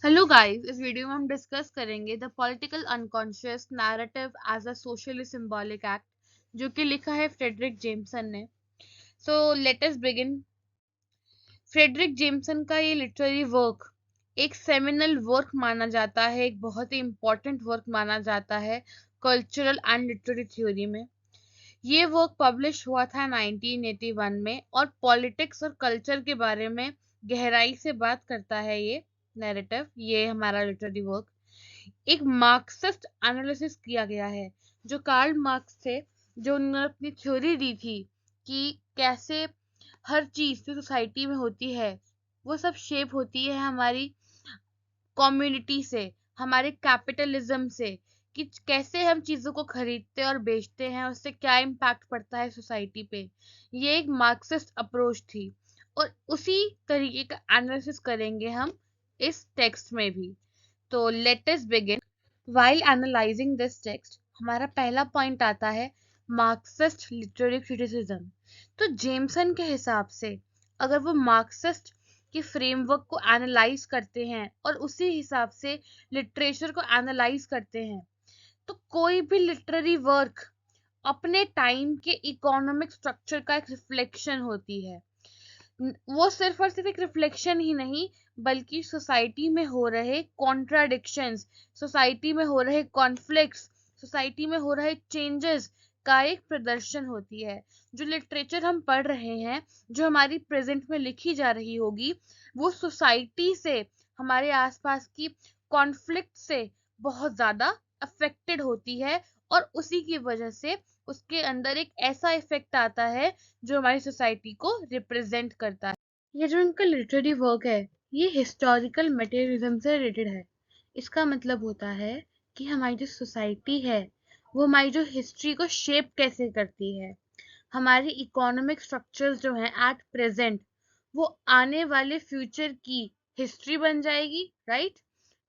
Hello guys, इस video में हम डिस्कस करेंगे the political unconscious narrative as a socially symbolic act, जो कि लिखा है फ्रेडरिक जेम्सन ने। So let us begin. Fredric Jameson का ये लिटरेरी वर्क एक सेमिनल वर्क माना जाता है, एक बहुत ही इम्पोर्टेंट वर्क माना जाता है कल्चरल एंड लिटरेरी थ्योरी में। ये वर्क पब्लिश हुआ था 1981 में और पॉलिटिक्स और कल्चर के बारे में गहराई से बात करता है। ये नैरेटिव, ये हमारा लिटरेरी वर्क एक मार्क्सिस्ट एनालिसिस किया गया है। जो कार्ल मार्क्स थे, जो उन्होंने अपनी थ्योरी दी थी कि कैसे हर चीज जो सोसाइटी में होती है वो सब शेप होती है हमारी कम्युनिटी से, हमारे कैपिटलिज्म से, कि कैसे हम चीजों को खरीदते और बेचते हैं, उससे क्या इम्पैक्ट पड़ता है सोसाइटी पे। ये एक मार्क्सिस्ट अप्रोच थी और उसी तरीके का एनालिसिस करेंगे हम इस टेक्स्ट में भी। तो late us begin. While analysing this text, हमारा पहला पॉइंट आता है मार्क्सिस्ट लिटरेरी क्रिटिसिज्म। तो जेम्सन के हिसाब से अगर वो मार्क्सिस्ट के फ्रेमवर्क को एनालाइज करते हैं और उसी हिसाब से लिटरेचर को एनालाइज करते हैं, तो कोई भी लिटरेरी वर्क अपने टाइम के इकोनॉमिक स्ट्रक्चर का एक रिफ्लेक्शन होती है। वो सिर्फ और सिर्फ एक रिफ्लेक्शन ही नहीं, बल्कि सोसाइटी में हो रहे कॉन्ट्राडिक्शंस, सोसाइटी में हो रहे कॉन्फ्लिक्ट्स, सोसाइटी में हो रहे चेंजेस का एक प्रदर्शन होती है। जो लिटरेचर हम पढ़ रहे हैं, जो हमारी प्रेजेंट में लिखी जा रही होगी, वो सोसाइटी से, हमारे आसपास की कॉन्फ्लिक्ट से बहुत ज्यादा अफेक्टेड होती है और उसी की वजह से उसके अंदर एक ऐसा इफेक्ट आता है जो हमारी सोसाइटी को रिप्रेजेंट करता है। ये जो इनका लिटरेरी वर्क है, ये हिस्टोरिकल मटेरियलिज्म से रिलेटेड है। इसका मतलब होता है कि हमारी जो सोसाइटी है वो हमारी जो हिस्ट्री को शेप कैसे करती है। हमारी इकोनॉमिक स्ट्रक्चर्स जो हैं एट प्रेजेंट, वो आने वाले फ्यूचर की हिस्ट्री बन जाएगी, राइट।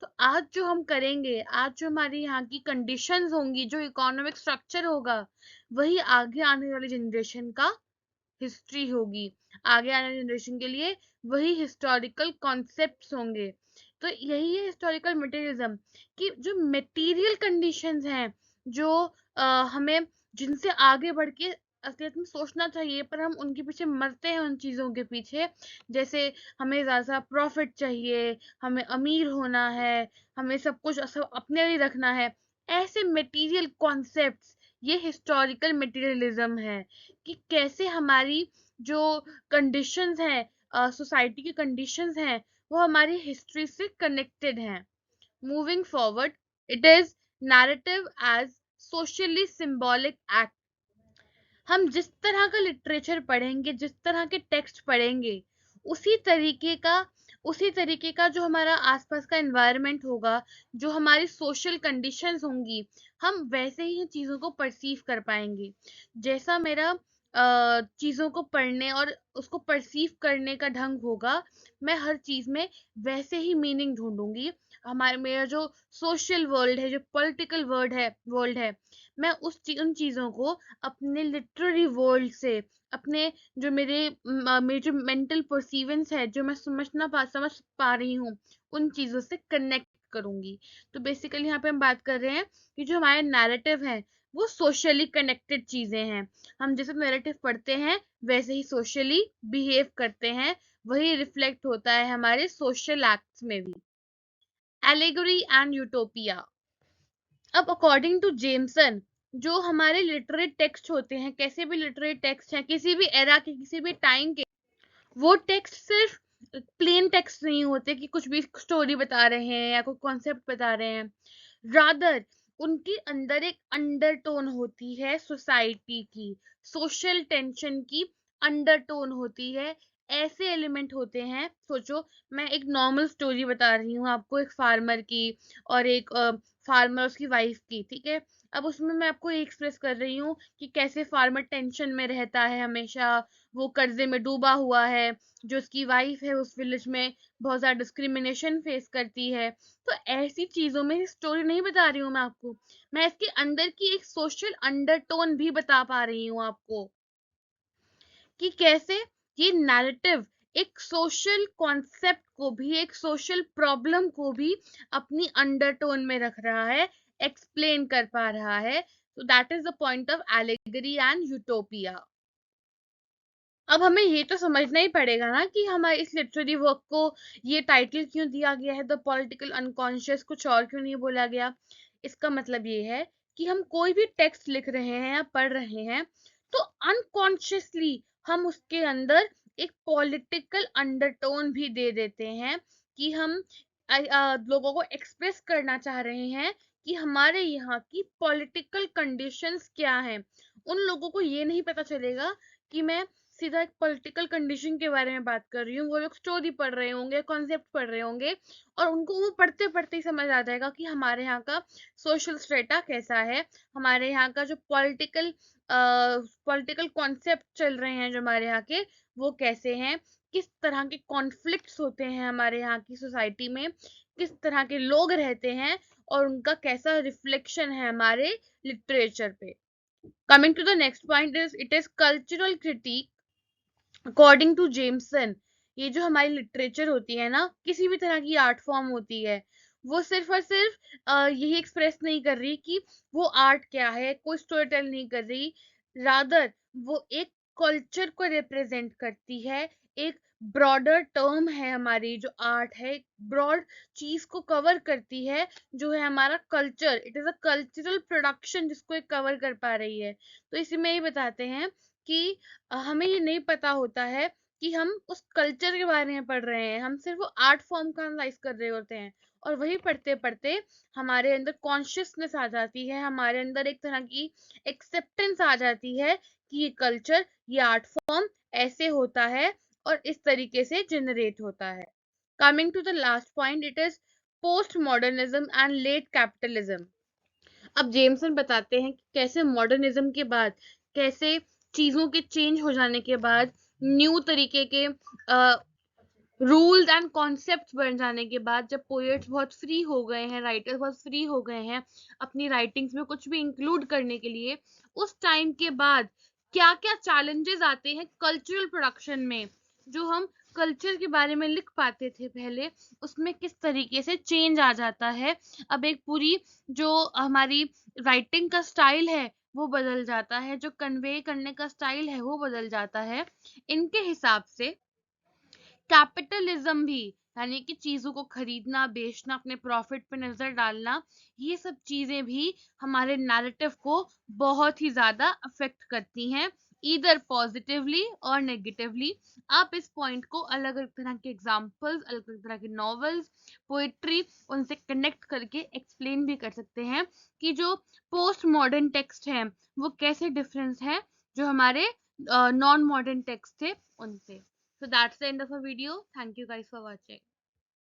तो आज जो हम करेंगे, आज जो हमारी यहाँ की कंडीशंस होंगी, जो इकोनॉमिक स्ट्रक्चर होगा, वही आगे आने वाली जनरेशन का हिस्ट्री होगी। आगे आने जनरेशन के लिए वही हिस्टोरिकल कॉन्सेप्ट्स होंगे। तो यही है हिस्टोरिकल मटेरियलिज्म, कि जो मटेरियल कंडीशंस हैं, जो हमें, जिनसे आगे बढ़ के असलियत में सोचना चाहिए, पर हम उनके पीछे मरते हैं, उन चीजों के पीछे। जैसे हमें ज्यादा प्रॉफिट चाहिए, हमें अमीर होना है, हमें सब कुछ सब अपने लिए रखना है, ऐसे मटेरियल कॉन्सेप्ट्स, ये हिस्टोरिकल मटेरियलिज्म है। कि कैसे हमारी जो कंडीशंस हैं, सोसाइटी की कंडीशंस हैं, वो हमारी हिस्ट्री से कनेक्टेड हैं। Moving forward, it is narrative as socially symbolic act. हम जिस तरह का लिटरेचर पढ़ेंगे, जिस तरह के टेक्स्ट पढ़ेंगे, उसी तरीके का उसी तरीके का जो हमारा आसपास का एनवायरनमेंट होगा, जो हमारी सोशल कंडीशंस होंगी, हम वैसे ही चीजों को परसीव कर पाएंगे। जैसा मेरा चीजों को पढ़ने और उसको परसीव करने का ढंग होगा, मैं हर चीज में वैसे ही मीनिंग ढूंढूंगी। हमारे मेरा जो सोशल वर्ल्ड है, जो पॉलिटिकल वर्ल्ड है, मैं उन चीजों को अपने लिटरेरी वर्ल्ड से, अपने जो मेरे जो मेंटल परसीवेंस है, जो मैं समझ पा रही हूँ, उन चीजों से कनेक्ट करूंगी। तो बेसिकली यहाँ पे हम बात कर रहे हैं कि जो हमारे नैरेटिव है वो सोशली कनेक्टेड चीजें हैं। हम जैसे नैरेटिव पढ़ते हैं वैसे ही सोशली बिहेव करते हैं, वही रिफ्लेक्ट होता है हमारे सोशल एक्ट्स में भी। Allegory and utopia. अब अकॉर्डिंग टू जेमसन, जो हमारे लिटरेरी टेक्स्ट होते हैं, कैसे भी लिटरेरी टेक्स्ट हैं, किसी भी एरा के, किसी भी टाइम के, वो टेक्स्ट सिर्फ प्लेन टेक्स्ट नहीं होते कि कुछ भी स्टोरी बता रहे हैं या कोई कॉन्सेप्ट बता रहे हैं। रादर उनके अंदर एक अंडरटोन होती है सोसाइटी की, सोशल टेंशन की अंडरटोन होती है। ऐसे एलिमेंट होते हैं, सोचो, मैं एक नॉर्मल स्टोरी बता रही हूँ आपको, एक फार्मर की और एक फार्मर उसकी वाइफ की, ठीक है। अब उसमें मैं आपको एक्सप्रेस कर रही हूँ कि कैसे फार्मर टेंशन में रहता है हमेशा, वो कर्जे में डूबा हुआ है, जो उसकी वाइफ है उस विलेज में बहुत ज्यादा डिस्क्रिमिनेशन फेस करती है। तो ऐसी चीजों में स्टोरी नहीं बता रही हूँ मैं आपको, मैं इसके अंदर की एक सोशल अंडरटोन भी बता पा रही हूँ आपको, कि कैसे ये नैरेटिव एक सोशल कॉन्सेप्ट को भी, एक सोशल प्रॉब्लम को भी अपनी अंडरटोन में रख रहा है, एक्सप्लेन कर पा रहा है. So that is the point of allegory and utopia. अब हमें ये तो समझना ही पड़ेगा ना कि हमारे इस लिटरेरी वर्क को ये टाइटल क्यों दिया गया है, द पॉलिटिकल अनकॉन्शियस, कुछ और क्यों नहीं बोला गया. इसका मतलब ये है कि हम कोई भी टेक्स्ट लिख रहे हैं या पढ़ रहे हैं तो अनकॉन्शियसली हम उसके अंदर एक पॉलिटिकल अंडरटोन भी दे देते हैं कि हम लोगों को एक्सप्रेस करना चाह रहे हैं कि हमारे यहाँ की पॉलिटिकल कंडीशंस क्या हैं. उन लोगों को ये नहीं पता चलेगा कि मैं सीधा एक पॉलिटिकल कंडीशन के बारे में बात कर रही हूँ. वो लोग स्टोरी पढ़ रहे होंगे, कॉन्सेप्ट पढ़ रहे होंगे और उनको वो पढ़ते पढ़ते ही समझ आ जाएगा कि हमारे यहाँ का सोशल स्ट्रेटा कैसा है, हमारे यहाँ का जो पॉलिटिकल कॉन्सेप्ट चल रहे हैं जो हमारे यहाँ के, वो कैसे हैं, किस तरह के कॉन्फ्लिक्ट्स होते हैं हमारे यहाँ की सोसाइटी में, किस तरह के लोग रहते हैं और उनका कैसा रिफ्लेक्शन है हमारे लिटरेचर पे. Coming to the next point is it is cultural critique according to Jameson. ये जो हमारी लिटरेचर होती है ना, किसी भी तरह की आर्ट फॉर्म होती है, वो सिर्फ और सिर्फ यही एक्सप्रेस नहीं कर रही कि वो आर्ट क्या है, कोई स्टोरी टेल नहीं कर रही, रादर वो एक कल्चर को रिप्रेजेंट करती है. एक ब्रॉडर टर्म है हमारी जो आर्ट है, ब्रॉड चीज को कवर करती है जो है हमारा culture. It is a cultural production जिसको एक कवर कर पा रही है. तो इसी में ही बताते हैं कि हमें ये नहीं पता होता है कि हम उस कल्चर के बारे में पढ़ रहे हैं, हम सिर्फ वो आर्ट फॉर्म का एनालाइज कर रहे होते हैं और वही पढ़ते पढ़ते हमारे अंदर कॉन्शियसनेस आ जाती है, हमारे अंदर एक तरह की एक्सेप्टेंस आ जाती है कि ये कल्चर, ये आर्ट फॉर्म ऐसे होता है और इस तरीके से जनरेट होता है. Coming to the last point, it is post modernism and late capitalism. अब जेमसन बताते हैं कि कैसे मॉडर्निज्म के बाद, कैसे चीजों के चेंज हो जाने के बाद, न्यू तरीके के रूल्स एंड कॉन्सेप्ट्स बन जाने के बाद, जब पोएट्स बहुत फ्री हो गए हैं, राइटर्स बहुत फ्री हो गए हैं अपनी राइटिंग्स में कुछ भी इंक्लूड करने के लिए, उस टाइम के बाद क्या क्या चैलेंजेस आते हैं कल्चरल प्रोडक्शन में. जो हम कल्चर के बारे में लिख पाते थे पहले, उसमें किस तरीके से चेंज आ जाता है. अब एक पूरी जो हमारी राइटिंग का स्टाइल है वो बदल जाता है, जो कन्वे करने का स्टाइल है वो बदल जाता है. इनके हिसाब से कैपिटलिज्म भी, यानी कि चीजों को खरीदना, बेचना, अपने प्रॉफिट पे नजर डालना, ये सब चीजें भी हमारे नैरेटिव को बहुत ही ज्यादा अफेक्ट करती हैं, ईदर पॉजिटिवली और नेगेटिवली. आप इस पॉइंट को अलग अलग तरह के एग्जांपल्स, अलग अलग तरह के नॉवेल्स, पोएट्री, उनसे कनेक्ट करके एक्सप्लेन भी कर सकते हैं कि जो पोस्ट मॉडर्न टेक्स्ट हैं वो कैसे डिफरेंस है जो हमारे नॉन मॉडर्न टेक्स्ट थे उनसे. So that's the end of our video. Thank you guys for watching.